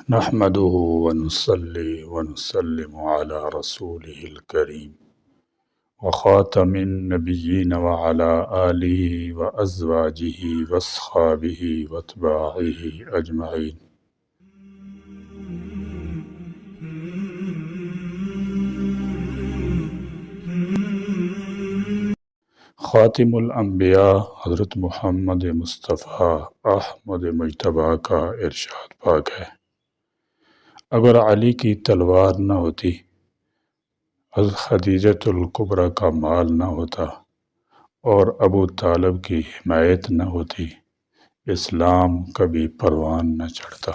نحمده ونصلي ونسلم على رسوله الكريم وخاتم النبيين وعلى آله وأزواجه وأصحابه وأتباعه أجمعين. خاتم الانبیاء حضرت محمد مصطفیٰ احمد مجتبیٰ کا ارشاد پاک ہے، اگر علی کی تلوار نہ ہوتی، حضرت خدیجۃ الکبریٰ کا مال نہ ہوتا اور ابو طالب کی حمایت نہ ہوتی، اسلام کبھی پروان نہ چڑھتا۔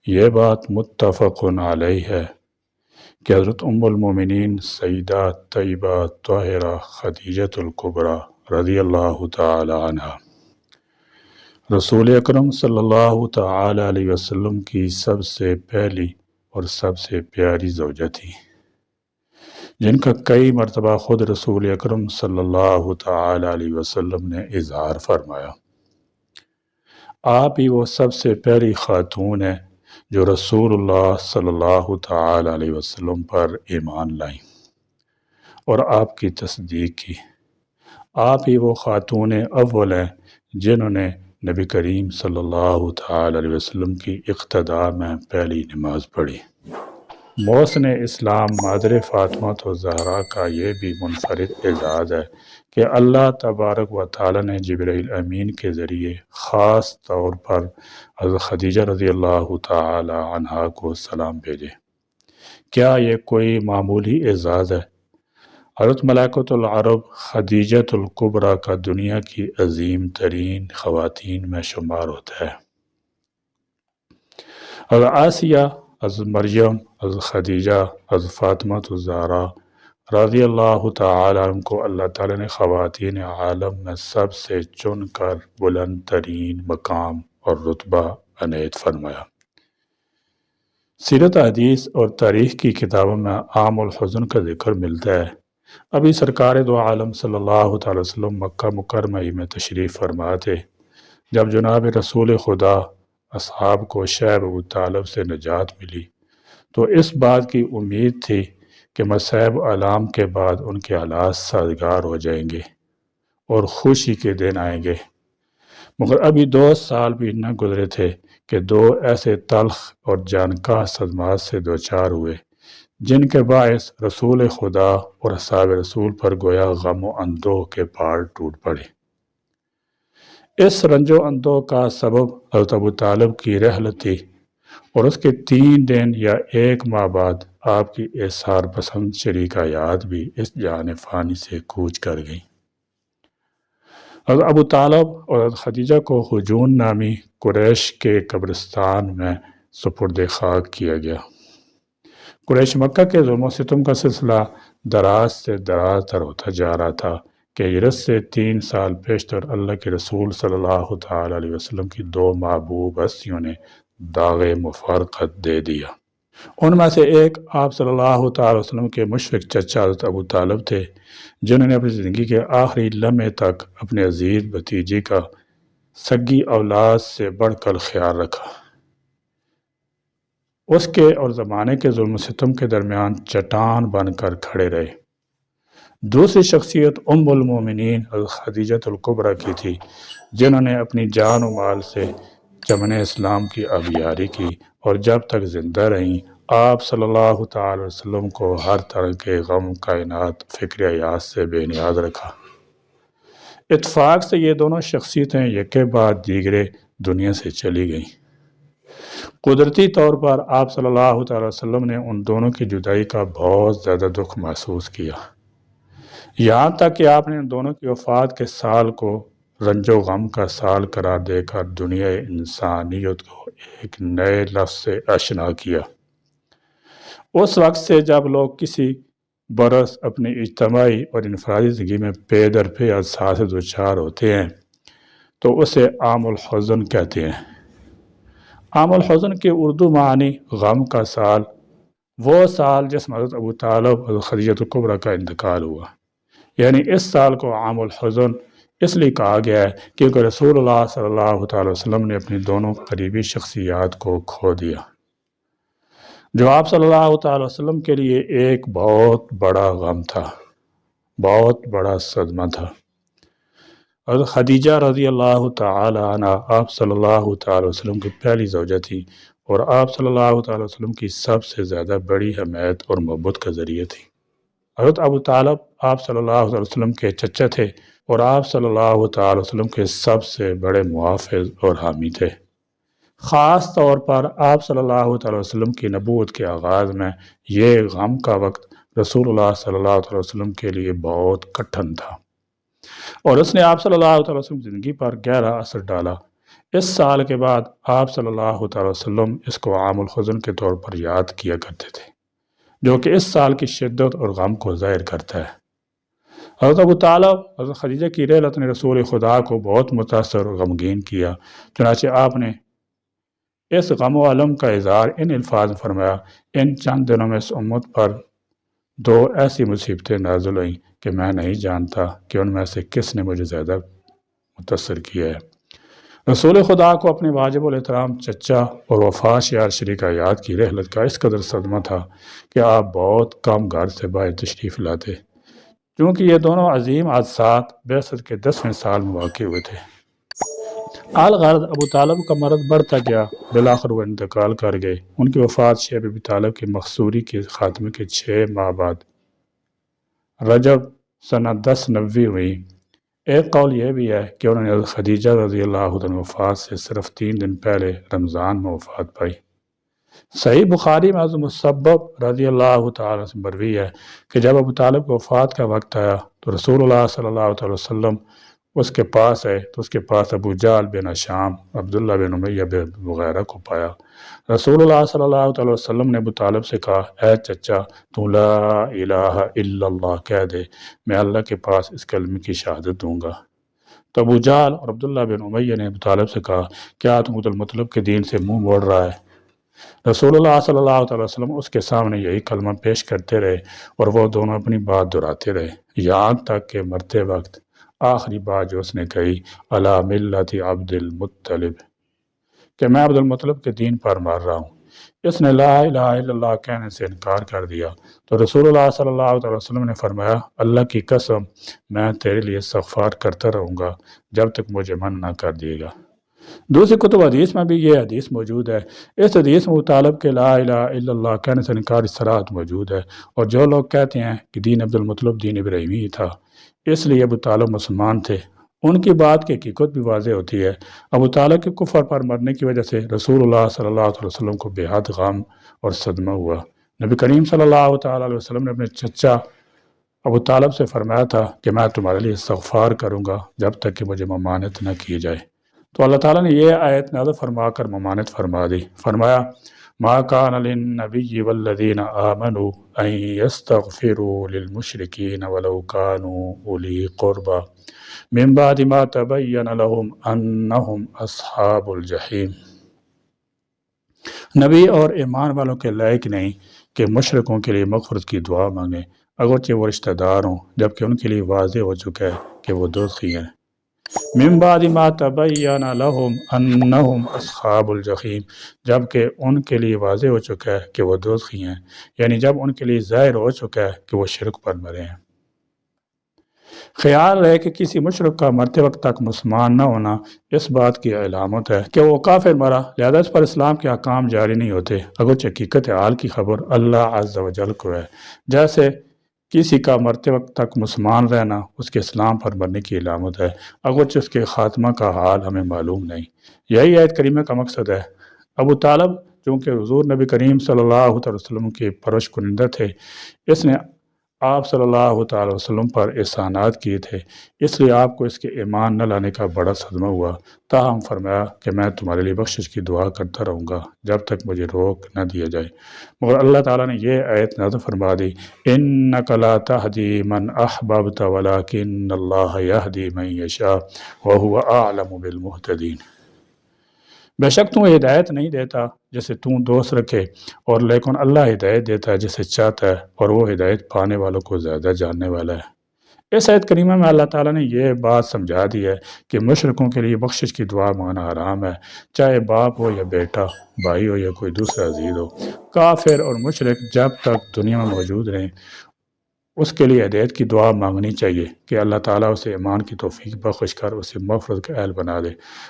یہ بات متفق علیہ ہے کہ حضرت ام المومنین سیدہ طیبہ طاہرہ خدیجۃ الکبریٰ رضی اللہ تعالی عنہ رسول اکرم صلی اللہ تعالی علیہ وسلم کی سب سے پہلی اور سب سے پیاری زوجہ تھی، جن کا کئی مرتبہ خود رسول اکرم صلی اللہ تعالی علیہ وسلم نے اظہار فرمایا۔ آپ ہی وہ سب سے پہلی خاتون ہیں جو رسول اللہ صلی اللہ تعالی علیہ وسلم پر ایمان لائیں اور آپ کی تصدیق کی۔ آپ ہی وہ خاتون اول ہیں جنہوں نے نبی کریم صلی اللہ تعالی علیہ وسلم کی اقتداء میں پہلی نماز پڑھی۔ محسن اسلام مادر فاطمہ الزہرا کا یہ بھی منفرد اعزاز ہے کہ اللہ تبارک و تعالی نے جبرائیل امین کے ذریعے خاص طور پر حضرت خدیجہ رضی اللہ تعالی عنہا کو سلام بھیجے۔ کیا یہ کوئی معمولی اعزاز ہے؟ حضرت ملائکۃ العرب خدیجۃ الکبریٰ کا دنیا کی عظیم ترین خواتین میں شمار ہوتا ہے۔ حضرت آسیہ، حضرت مریم، حضرت خدیجہ، حضرت فاطمہ الزہرا رضی اللہ تعالی عنہ کو اللہ تعالی نے خواتین عالم میں سب سے چن کر بلند ترین مقام اور رتبہ عنایت فرمایا۔ سیرت حدیث اور تاریخ کی کتابوں میں عام الحزن کا ذکر ملتا ہے۔ ابھی سرکار دو عالم صلی اللہ تعالی وسلم مکہ مکرمہ ہی میں تشریف فرما تھے جب جناب رسول خدا اصحاب کو شعیب ابو طالب سے نجات ملی، تو اس بات کی امید تھی کہ مصائب آلام کے بعد ان کے حالات سازگار ہو جائیں گے اور خوشی کے دن آئیں گے، مگر ابھی 2 سال بھی نہ گزرے تھے کہ 2 ایسے تلخ اور جانکاہ صدمات سے دوچار ہوئے جن کے باعث رسول خدا اور اصحاب رسول پر گویا غم و اندوہ کے پہاڑ ٹوٹ پڑے۔ اس رنج و اندوہ کا سبب حضرت ابو طالب کی رحلت تھی اور اس کے 3 دن یا 1 ماہ بعد آپ کی ایثار پسند شریک حیات بھی اس جہان فانی سے کوچ کر گئی۔ حضرت ابو طالب اور حضرت خدیجہ کو حجون نامی قریش کے قبرستان میں سپرد خاک کیا گیا۔ قریش مکہ کے ظلم و ستم کا سلسلہ دراز سے دراز تر ہوتا جا رہا تھا کہ ہجرت سے 3 سال پیشتر اللہ کے رسول صلی اللہ تعالی علیہ وسلم کی 2 محبوب ہستیوں نے داغ مفارقت دے دیا۔ ان میں سے ایک آپ صلی اللہ تعالی وسلم کے مشفق چچا حضرت ابو طالب تھے، جنہوں نے اپنی زندگی کے آخری لمحے تک اپنے عزیز بھتیجی کا سگی اولاد سے بڑھ کر خیال رکھا۔ اس کے اور زمانے کے ظلم و ستم کے درمیان چٹان بن کر کھڑے رہے۔ دوسری شخصیت ام المومنین حضرت خدیجۃ الکبریٰ کی تھی، جنہوں نے اپنی جان و مال سے چمن اسلام کی آبیاری کی اور جب تک زندہ رہیں آپ صلی اللہ تعالی وسلم کو ہر طرح کے غم کائنات فکر حیات سے بے نیاز رکھا۔ اتفاق سے یہ دونوں شخصیتیں یکے بعد دیگرے دنیا سے چلی گئیں۔ قدرتی طور پر آپ صلی اللہ تعالی وسلم نے ان دونوں کی جدائی کا بہت زیادہ دکھ محسوس کیا، یہاں تک کہ آپ نے ان دونوں کی وفات کے سال کو رنج و غم کا سال قرار دے کر دنیا انسانیت کو ایک نئے لفظ سے آشنا کیا۔ اس وقت سے جب لوگ کسی برس اپنی اجتماعی اور انفرادی زندگی میں پے در پے حادثات سے دوچار ہوتے ہیں تو اسے عام الحزن کہتے ہیں۔ عام الحزن کے اردو معنی غم کا سال، وہ سال جس میں حضرت ابو طالب حضرت خدیجۃ الکبریٰ کا انتقال ہوا، یعنی اس سال کو عام الحزن اس لیے کہا گیا ہے کیونکہ رسول اللہ صلی اللہ تعالی وسلم نے اپنی دونوں قریبی شخصیات کو کھو دیا، جو آپ صلی اللہ تعالی وسلم کے لیے ایک بہت بڑا غم تھا، بہت بڑا صدمہ تھا۔ حضرت خدیجہ رضی اللہ تعالی عنہ آپ صلی اللہ تعالی وسلم کی پہلی زوجہ تھی اور آپ صلی اللہ تعالی وسلم کی سب سے زیادہ بڑی حمایت اور محبت کا ذریعہ تھی۔ حضرت ابو طالب آپ صلی اللہ علیہ وسلم کے چچا تھے اور آپ صلی اللہ تعالی وسلم کے سب سے بڑے محافظ اور حامی تھے۔ خاص طور پر آپ صلی اللہ تعالی وسلم کی نبوت کے آغاز میں یہ غم کا وقت رسول اللہ صلی اللہ علیہ وسلم کے لیے بہت کٹھن تھا اور اس نے آپ صلی اللہ علیہ وسلم کی زندگی پر گہرا اثر ڈالا۔ اس سال کے بعد آپ صلی اللہ تعالی وسلم اس کو عام الحزن کے طور پر یاد کیا کرتے تھے، جو کہ اس سال کی شدت اور غم کو ظاہر کرتا ہے۔ حضرت ابو طالب حضرت خدیجہ کی رحلت نے رسول خدا کو بہت متاثر اور غمگین کیا، چنانچہ آپ نے اس غم و علم کا اظہار ان الفاظ میں فرمایا: ان چند دنوں میں اس امت پر دو ایسی مصیبتیں نازل ہوئیں کہ میں نہیں جانتا کہ ان میں سے کس نے مجھے زیادہ متاثر کیا ہے۔ رسول خدا کو اپنے واجب الاحترام چچا اور وفات شیار شریکہ حیات کی رحلت کا اس قدر صدمہ تھا کہ آپ بہت کم گھر سے باہر تشریف لاتے، کیونکہ یہ دونوں عظیم حادثات بعثت کے 10ویں سال میں واقع ہوئے تھے۔ الغرض ابو طالب کا مرض بڑھتا گیا، بالآخر وہ انتقال کر گئے۔ ان کی وفات شیخ ابی طالب کی مقصوری کے خاتمے کے 6 ماہ بعد رجب سنہ 1090 ہوئی۔ ایک قول یہ بھی ہے کہ انہوں نے حضرت خدیجہ رضی اللہ عنہ وفات سے صرف 3 دن پہلے رمضان میں وفات پائی۔ صحیح بخاری میں حضرت مسبب رضی اللہ تعالیٰ سے مروی ہے کہ جب ابو طالب کی وفات کا وقت آیا تو رسول اللہ صلی اللہ علیہ وسلم اس کے پاس آئے تو اس کے پاس ابو جہل بن ہشام، عبداللہ بن امیہ وغیرہ کو پایا۔ رسول اللہ صلی اللہ علیہ وسلم نے ابو طالب سے کہا: اے چچا، تو لا الہ الا اللہ کہہ دے، میں اللہ کے پاس اس کلمے کی شہادت دوں گا۔ تو ابو جہل اور عبداللہ بن امیہ نے ابو طالب سے کہا: کیا تم عبد المطلب کے دین سے منہ موڑ رہا ہے؟ رسول اللہ صلی اللہ علیہ وسلم اس کے سامنے یہی کلمہ پیش کرتے رہے اور وہ دونوں اپنی بات دہراتے رہے، یہاں تک کہ مرتے وقت آخری بات جو اس نے کہی: علی ملت عبد المطلب، کہ میں عبد المطلب کے دین پر مر رہا ہوں۔ اس نے لا الہ الا اللہ کہنے سے انکار کر دیا تو رسول اللہ صلی اللہ علیہ وسلم نے فرمایا: اللہ کی قسم میں تیرے لیے استغفار کرتا رہوں گا جب تک مجھے منع نہ کر دیے گا۔ دوسری کتب حدیث میں بھی یہ حدیث موجود ہے۔ اس حدیث میں ابو طالب کے لا الہ الا اللہ کہنے سے انکار صراحت موجود ہے، اور جو لوگ کہتے ہیں کہ دین عبد المطلب دین ابراہیمی ہی تھا اس لیے ابو طالب مسلمان تھے، ان کی بات کی حقیقت بھی واضح ہوتی ہے۔ ابو طالب کے کفر پر مرنے کی وجہ سے رسول اللہ صلی اللہ علیہ وسلم کو بے حد غم اور صدمہ ہوا۔ نبی کریم صلی اللہ تعالیٰ علیہ وسلم نے اپنے چچا ابو طالب سے فرمایا تھا کہ میں تمہارے لیے استغفار کروں گا جب تک کہ مجھے ممانعت نہ کی جائے۔ تو اللہ تعالیٰ نے یہ آیت نازل فرما کر ممانعت فرما دی۔ فرمایا: ما کان للنبی والذین آمنوا ان یستغفروا للمشرکین ولو کانوا اولی قربى من بعد ما تبین لهم انہم اصحاب الجحیم۔ نبی اور ایمان والوں کے لائق نہیں کہ مشرکوں کے لیے مغفرت کی دعا مانگیں اگرچہ وہ رشتہ دار ہوں، جبکہ ان کے لیے واضح ہو چکا ہے کہ وہ دوزخی ہیں۔ من بعد ما تبین لهم انہم اصحاب الجحیم، جبکہ ان کے لیے واضح ہو چکا ہے کہ وہ دوزخی ہیں، یعنی جب ان کے لیے ظاہر ہو چکا ہے کہ وہ شرک پر مرے ہیں۔ خیال رہے کہ کسی مشرک کا مرتے وقت تک مسلمان نہ ہونا اس بات کی علامت ہے کہ وہ کافر مرا، لہذا اس پر اسلام کے احکام جاری نہیں ہوتے، اگرچہ حقیقت حال کی خبر اللہ عز و جل کو ہے۔ جیسے کسی کا مرتے وقت تک مسلمان رہنا اس کے اسلام پر مرنے کی علامت ہے، اگرچہ اس کے خاتمہ کا حال ہمیں معلوم نہیں۔ یہی آیت کریمہ کا مقصد ہے۔ ابو طالب چونکہ حضور نبی کریم صلی اللہ علیہ وسلم کے پرورش کنندہ تھے، اس نے آپ صلی اللہ تعالی وسلم پر احسانات کیے تھے، اس لیے آپ کو اس کے ایمان نہ لانے کا بڑا صدمہ ہوا، تاہم فرمایا کہ میں تمہارے لیے بخشش کی دعا کرتا رہوں گا جب تک مجھے روک نہ دیا جائے۔ مگر اللہ تعالیٰ نے یہ آیت نازل فرما دی: انک لا تہدی من احببت ولکن اللہ یہدی من یشاء وہو اعلم بالمہتدین۔ بے شک تو ہدایت نہیں دیتا جسے تو دوست رکھے، اور لیکن اللہ ہدایت دیتا ہے جسے چاہتا ہے، اور وہ ہدایت پانے والوں کو زیادہ جاننے والا ہے۔ اس آیت کریمہ میں اللہ تعالیٰ نے یہ بات سمجھا دی ہے کہ مشرکوں کے لیے بخشش کی دعا مانگنا حرام ہے، چاہے باپ ہو یا بیٹا، بھائی ہو یا کوئی دوسرا عزیز ہو۔ کافر اور مشرک جب تک دنیا میں موجود رہیں اس کے لیے ہدایت کی دعا مانگنی چاہیے کہ اللہ تعالیٰ اسے ایمان کی توفیق بخش کر اسے مغفرت کا اہل بنا دے،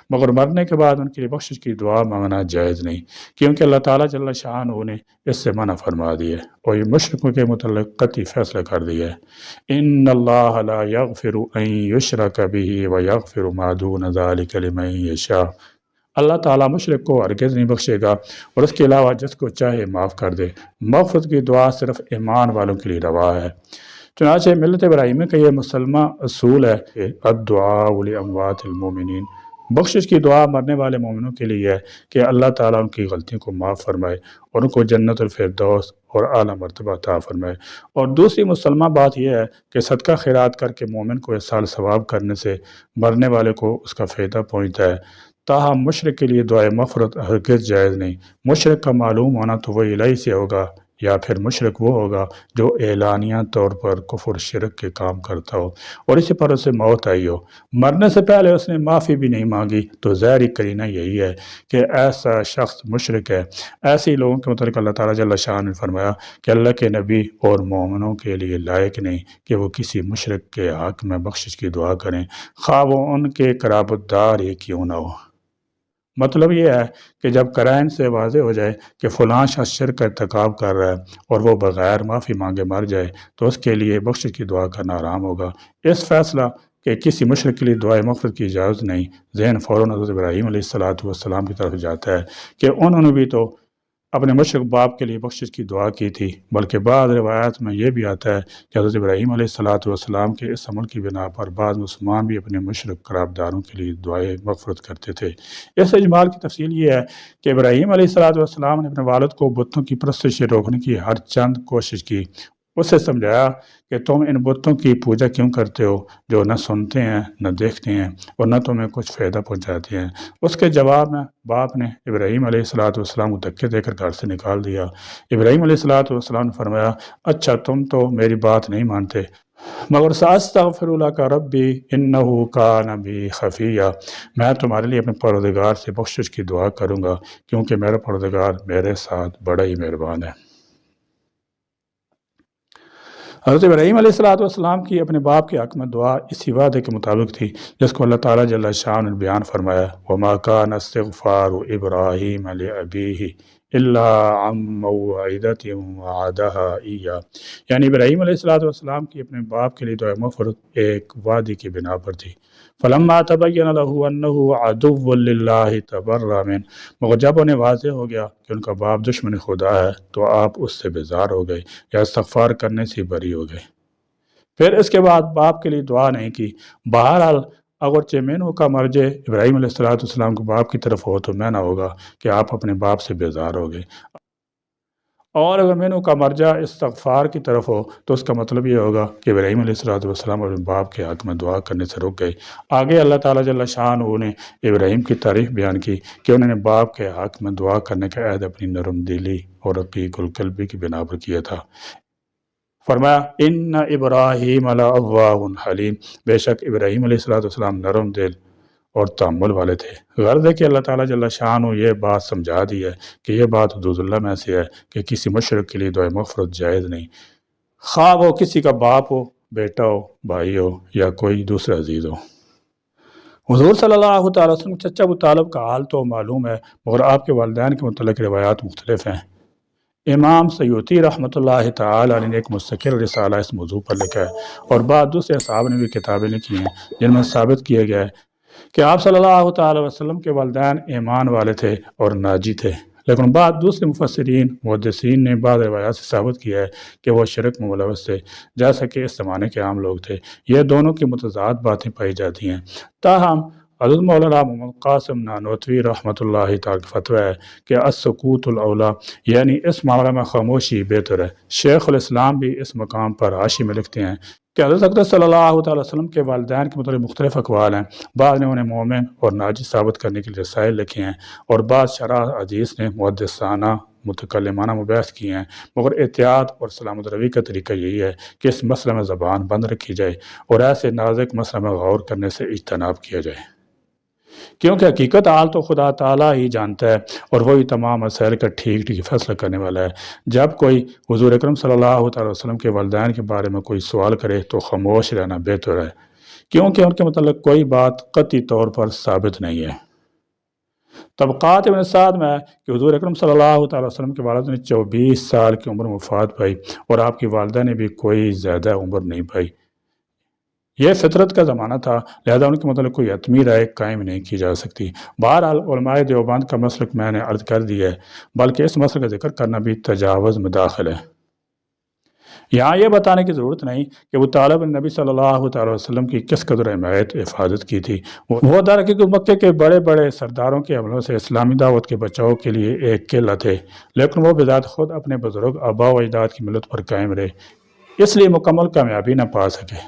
مگر مرنے کے بعد ان کے لیے بخشش کی دعا مانگنا جائز نہیں، کیونکہ اللہ تعالیٰ جل شانہ نے اس سے منع فرما دی ہے اور یہ مشرکوں کے متعلق قطعی فیصلہ کر دیا ہے۔ ان اللہ لا یغفر ان یشرک بہ ویغفر ما دون ذلک لمن یشاء، اللہ تعالیٰ مشرک کو ہرگز نہیں بخشے گا اور اس کے علاوہ جس کو چاہے معاف کر دے۔ مغفرت کی دعا صرف ایمان والوں کے لیے روا ہے۔ چنانچہ ملت ابراہیمی کا یہ مسلمہ اصول ہے کہ الدعاء لاموات المومنین، بخشش کی دعا مرنے والے مومنوں کے لیے ہے کہ اللہ تعالیٰ ان کی غلطیوں کو معاف فرمائے اور ان کو جنت الفردوس اور اعلیٰ مرتبہ عطا فرمائے۔ اور دوسری مسلمہ بات یہ ہے کہ صدقہ خیرات کر کے مومن کو اس سال ثواب کرنے سے مرنے والے کو اس کا فائدہ پہنچتا ہے، تاہم مشرک کے لیے دعائے مغفرت ہرگز جائز نہیں۔ مشرک کا معلوم ہونا تو وہ الہی سے ہوگا، یا پھر مشرک وہ ہوگا جو اعلانیہ طور پر کفر شرک کے کام کرتا ہو اور اسی پر اسے موت آئی ہو، مرنے سے پہلے اس نے معافی بھی نہیں مانگی، تو ظاہری قرینہ یہی ہے کہ ایسا شخص مشرک ہے۔ ایسے ہی لوگوں کے متعلق اللہ تعالیٰ جل شانہ نے فرمایا کہ اللہ کے نبی اور مومنوں کے لیے لائق نہیں کہ وہ کسی مشرک کے حق میں بخشش کی دعا کریں، خواہ وہ ان کے قرابت دار ہی کیوں نہ ہو۔ مطلب یہ ہے کہ جب قرائن سے واضح ہو جائے کہ فلاں شخص شرک کا ارتکاب کر رہا ہے اور وہ بغیر معافی مانگے مر جائے تو اس کے لیے بخشش کی دعا کرنا حرام ہوگا۔ اس فیصلہ کہ کسی مشرک کے لیے دعائے مغفرت کی اجازت نہیں، ذہن فوراً حضرت ابراہیم علیہ السلام کی طرف جاتا ہے کہ انہوں نے بھی تو اپنے مشرک باپ کے لیے بخشش کی دعا کی تھی، بلکہ بعض روایات میں یہ بھی آتا ہے کہ حضرت ابراہیم علیہ السلام کے اس عمل کی بنا پر بعض مسلمان بھی اپنے مشرک قرابداروں کے لیے دعائے مغفرت کرتے تھے۔ اس اجمال کی تفصیل یہ ہے کہ ابراہیم علیہ السلام نے اپنے والد کو بتوں کی پرستش سے روکنے کی ہر چند کوشش کی، اسے سمجھایا کہ تم ان بتوں کی پوجا کیوں کرتے ہو جو نہ سنتے ہیں نہ دیکھتے ہیں اور نہ تمہیں کچھ فائدہ پہنچاتے ہیں۔ اس کے جواب میں باپ نے ابراہیم علیہ السلام کو دھکے دے کر گھر سے نکال دیا۔ ابراہیم علیہ السلام نے فرمایا، اچھا تم تو میری بات نہیں مانتے، مگر ساستغفر لک ربی انہ کان بی خفیہ، میں تمہارے لیے اپنے پروردگار سے بخشش کی دعا کروں گا کیونکہ میرا پروردگار میرے ساتھ بڑا ہی مہربان ہے۔ حضرت ابراہیم علیہ السلام کی اپنے باپ کے حق میں دعا اسی وعدے کے مطابق تھی جس کو اللہ تعالیٰ جل شانہ نے بیان فرمایا، وَمَا كَانَ اسْتِغْفَارُ إِبْرَاهِيمَ لِأَبِيهِ إِلَّا عَن مَّوْعِدَةٍ وَعَدَهَا إِيَّاهُ، یعنی ابراہیم علیہ السلام کی اپنے باپ کے لیے دعائے مغفرت ایک وعدے کی بنا پر تھی۔ فَلَمَّا تَبَيَّنَ لَهُ أَنَّهُ عَدُوٌّ لِلَّهِ تَبَرَّأَ مِنْهُ، مگر جب انہیں واضح ہو گیا کہ ان کا باپ دشمن خدا ہے تو آپ اس سے بیزار ہو گئے یا استغفار کرنے سے بری ہو گئے۔ پھر اس کے بعد باپ کے لیے دعا نہیں کی۔ بہرحال اگرچہ مینو کا مرجع ابراہیم علیہ السلام کو باپ کی طرف ہو تو میں نہ ہوگا کہ آپ اپنے باپ سے بیزار ہو گئے، اور اگر مینو کا مرجع استغفار کی طرف ہو تو اس کا مطلب یہ ہوگا کہ ابراہیم علیہ السلام اپنے باپ کے حق میں دعا کرنے سے رک گئے۔ آگے اللہ تعالیٰ جل شانہ نے ابراہیم کی تعریف بیان کی کہ انہوں نے باپ کے حق میں دعا کرنے کا عہد اپنی نرم دلی اور رقیق القلبی کی بنا پر کیا تھا۔ فرمایا، ان ابراہیم لأواہ حلیم، بے شک ابراہیم علیہ السلام نرم دل اور تحمل والے تھے۔ غرض ہے کہ اللہ تعالیٰ جل شانہ یہ بات سمجھا دی ہے کہ یہ بات حدود اللہ میں سے ہے کہ کسی مشرک کے لیے دعائے مغفرت جائز نہیں، خواہ وہ کسی کا باپ ہو، بیٹا ہو، بھائی ہو یا کوئی دوسرا عزیز ہو۔ حضور صلی اللہ تعالیٰ وسلم چچا ابو طالب کا حال تو معلوم ہے، مگر آپ کے والدین کے متعلق روایات مختلف ہیں۔ امام سیوطی رحمۃ اللہ تعالی علیہ نے ایک مستقل رسالہ اس موضوع پر لکھا ہے اور بعض دوسرے اصحاب نے بھی کتابیں لکھی ہیں جن میں ثابت کیا گیا ہے کہ آپ صلی اللہ تعالی وسلم کے والدین ایمان والے تھے اور ناجی تھے، لیکن بعض دوسرے مفسرین محدثین نے بعض روایات سے ثابت کیا ہے کہ وہ شرک میں ملوث تھے، جیسا کہ اس زمانے کے عام لوگ تھے۔ یہ دونوں کی متضاد باتیں پائی جاتی ہیں، تاہم حضرت مولانا محمد قاسم نانوتوی رحمۃ اللہ تعالی کا فتویٰ ہے کہ السکوت الاولیٰ، یعنی اس معاملے میں خاموشی بہتر ہے۔ شیخ الاسلام بھی اس مقام پر حاشی میں لکھتے ہیں کہ حضرت اقدس صلی اللہ تعالی وسلم کے والدین کے متعلق مختلف اقوال ہیں، بعض نے انہیں مومن اور ناجی ثابت کرنے کے لیے رسائل لکھے ہیں اور بعض شرح حدیث نے محدثانہ متکلمانہ مباحث کیے ہیں، مگر احتیاط اور سلامت روی کا طریقہ یہی ہے کہ اس مسئلے میں زبان بند رکھی جائے اور ایسے نازک مسئلے میں غور کرنے سے اجتناب کیا جائے، کیونکہ حقیقت حال تو خدا تعالیٰ ہی جانتا ہے اور وہی تمام مسائل کا ٹھیک ٹھیک فیصلہ کرنے والا ہے۔ جب کوئی حضور اکرم صلی اللہ تعالی وسلم کے والدین کے بارے میں کوئی سوال کرے تو خاموش رہنا بہتر ہے، کیونکہ ان کے متعلق کوئی بات قطعی طور پر ثابت نہیں ہے۔ طبقات ابن سعد میں ہے کہ حضور اکرم صلی اللہ تعالی وسلم کے والد نے 24 سال کی عمر میں وفات پائی اور آپ کی والدہ نے بھی کوئی زیادہ عمر نہیں پائی۔ یہ فطرت کا زمانہ تھا، لہذا ان کے متعلق کوئی حتمی رائے قائم نہیں کی جا سکتی۔ بہرحال علماء دیوبند کا مسلک میں نے عرض کر دیا ہے، بلکہ اس مسئلے کا ذکر کرنا بھی تجاوز میں داخل ہے۔ یہاں یہ بتانے کی ضرورت نہیں کہ وہ طالب نبی صلی اللہ تعالی وسلم کی کس قدر حمایت حفاظت کی تھی۔ وہ درحقیقت مکے کے بڑے بڑے سرداروں کے حملوں سے اسلامی دعوت کے بچاؤ کے لیے ایک قلعہ تھے، لیکن وہ بذات خود اپنے بزرگ آباء و اجداد کی ملت پر قائم رہے، اس لیے مکمل کامیابی نہ پا سکے۔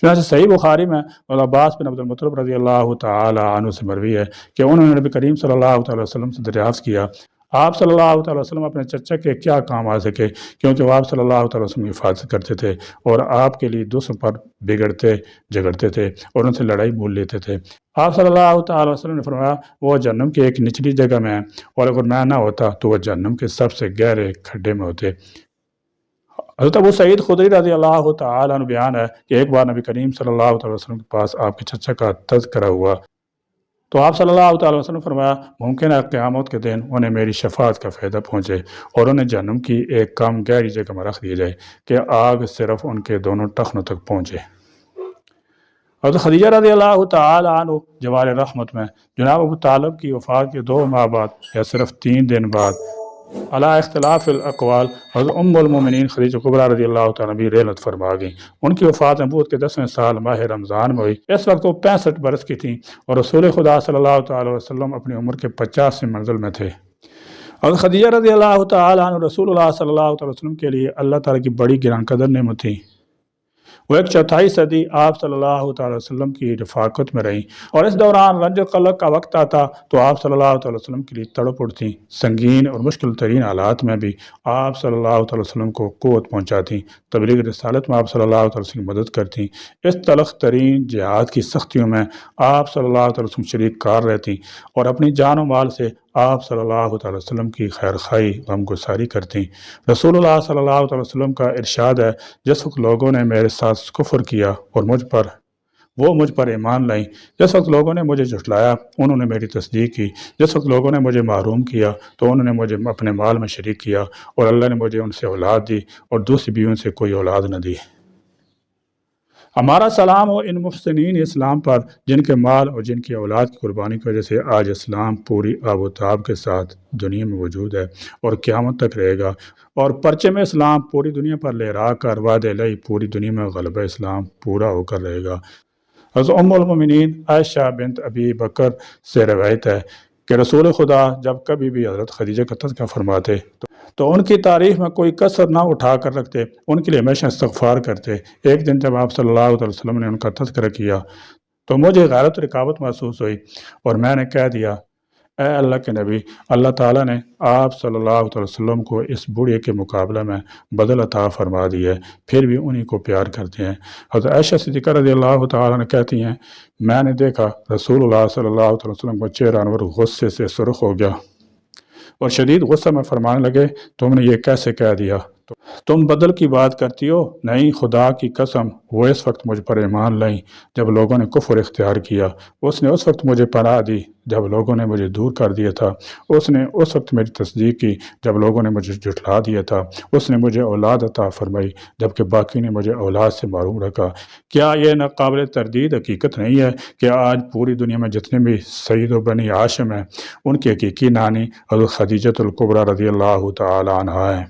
چنانچہ صحیح بخاری میں عباس بن عبد المطلب رضی اللہ تعالی عنہ سے مروی ہے کہ انہوں نے نبی کریم صلی اللہ تعالی وسلم سے دریافت کیا، آپ صلی اللہ تعالی وسلم اپنے چچا کے کیا کام آ سکے، کیونکہ وہ آپ صلی اللہ تعالی وسلم کی حفاظت کرتے تھے اور آپ کے لیے دوسروں پر بگڑتے جھگڑتے تھے اور ان سے لڑائی مول لیتے تھے۔ آپ صلی اللہ تعالی وسلم نے فرمایا، وہ جہنم کی ایک نچلی جگہ میں ہے، اور اگر میں نہ ہوتا تو وہ جہنم کے سب سے گہرے کھڈے میں ہوتے۔ حضرت ابو سعید خدری رضی اللہ تعالی عنہ بیان ہے کہ ایک بار نبی کریم صلی اللہ تعالی وسلم کے پاس آپ کے چچا کا تذکرہ ہوا تو آپ صلی اللہ تعالی وسلم نے فرمایا، ممکن ہے قیامت کے دن انہیں میری شفاعت کا فائدہ پہنچے اور انہیں جہنم کی ایک کم گہری جگہ میں رکھ دیا جائے کہ آگ صرف ان کے دونوں ٹخنوں تک پہنچے۔ حضرت خدیجہ رضی اللہ تعالی عنہ جوار رحمت میں جناب ابو طالب کی وفات کے 2 ماہ بعد یا صرف 3 دن بعد علی اختلاف الاقوال حضرت ام المومنین خدیجہ کبریٰ رضی اللہ تعالیٰ بھی رحلت فرما گئیں۔ ان کی وفات نبوت کے 10ویں سال ماہ رمضان میں ہوئی۔ اس وقت وہ 65 برس کی تھیں اور رسول خدا صلی اللہ تعالی وسلم اپنی عمر کے 50ویں منزل میں تھے۔ حضرت خدیجہ رضی اللہ تعالی عنہ رسول اللہ صلی اللہ تعالی وسلم کے لیے اللہ تعالیٰ کی بڑی گران قدر نعمت تھی۔ وہ ایک 4 صدی آپ صلی اللہ تعالی وسلم کی رفاقت میں رہیں، اور اس دوران رنج قلق کا وقت آتا تو آپ صلی اللہ تعالی وسلم کے لیے تڑپ اٹھتیں۔ سنگین اور مشکل ترین حالات میں بھی آپ صلی اللہ تعالی وسلم کو قوت پہنچاتیں، تبلیغ رسالت میں آپ صلی اللہ تعالی وسلم کی مدد کرتیں۔ اس تلخ ترین جہاد کی سختیوں میں آپ صلی اللہ تعالی وسلم شریک کار رہتیں اور اپنی جان و مال سے آپ صلی اللہ تعالی وسلم کی خیر خواہی غم گساری کرتیں۔ رسول اللہ صلی اللہ تعالی وسلم کا ارشاد ہے، جس وقت لوگوں نے میرے ساتھ کفر کیا اور مجھ پر ایمان لائیں، جس وقت لوگوں نے مجھے جھٹلایا انہوں نے میری تصدیق کی، جس وقت لوگوں نے مجھے محروم کیا تو انہوں نے مجھے اپنے مال میں شریک کیا، اور اللہ نے مجھے ان سے اولاد دی اور دوسری بیویوں سے کوئی اولاد نہ دی۔ ہمارا سلام ہو ان محسنین اسلام پر جن کے مال اور جن کی اولاد کی قربانی کی وجہ سے آج اسلام پوری آب و تاب کے ساتھ دنیا میں موجود ہے اور قیامت تک رہے گا، اور پرچم اسلام پوری دنیا پر لہرا کر وعد الہی پوری دنیا میں غلبہ اسلام پورا ہو کر رہے گا۔ حضرت ام المومنین عائشہ بنت ابی بکر سے روایت ہے کہ رسول خدا جب کبھی بھی حضرت خدیجہ کا تذکرہ فرماتے تو ان کی تعریف میں کوئی کسر نہ اٹھا کر رکھتے، ان کے لیے ہمیشہ استغفار کرتے۔ ایک دن جب آپ صلی اللہ علیہ وسلم نے ان کا تذکرہ کیا تو مجھے غیرت و رکابت محسوس ہوئی اور میں نے کہہ دیا، اے اللہ کے نبی، اللہ تعالیٰ نے آپ صلی اللہ علیہ وسلم کو اس بوڑھے کے مقابلہ میں بدل عطا فرما دی ہے، پھر بھی انہی کو پیار کرتے ہیں۔ حضرت عائشہ صدیقہ رضی اللہ تعالیٰ نے کہتی ہیں، میں نے دیکھا رسول اللہ صلی اللہ علیہ وسلم کا چہرہ انور غصے سے سرخ ہو گیا اور شدید غصہ میں فرمانے لگے، تم نے یہ کیسے کہہ دیا؟ تم بدل کی بات کرتی ہو؟ نہیں، خدا کی قسم وہ اس وقت مجھ پر ایمان لائیں جب لوگوں نے کفر اختیار کیا، اس نے اس وقت مجھے پناہ دی جب لوگوں نے مجھے دور کر دیا تھا، اس نے اس وقت میری تصدیق کی جب لوگوں نے مجھے جھٹلا دیا تھا، اس نے مجھے اولاد عطا فرمائی جبکہ باقی نے مجھے اولاد سے محروم رکھا۔ کیا یہ ناقابل تردید حقیقت نہیں ہے کہ آج پوری دنیا میں جتنے بھی سید و بنی ہاشم ہیں ان کی حقیقی نانی حضرت خدیجہ الکبریٰ رضی اللہ تعالی عنہا ہے؟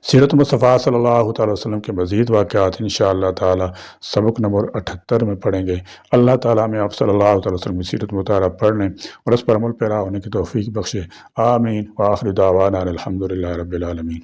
سیرت مصطفیٰ صلی اللہ تعالی وسلم کے مزید واقعات انشاءاللہ تعالی سبق نمبر 78 میں پڑھیں گے۔ اللہ تعالیٰ میں آپ صلی اللہ تعالی وسلم کی سیرت مطالعہ پڑھنے اور اس پر عمل پیرا ہونے کی توفیق بخشے، آمین۔ وآخر دعوانا الحمدللہ رب العالمین۔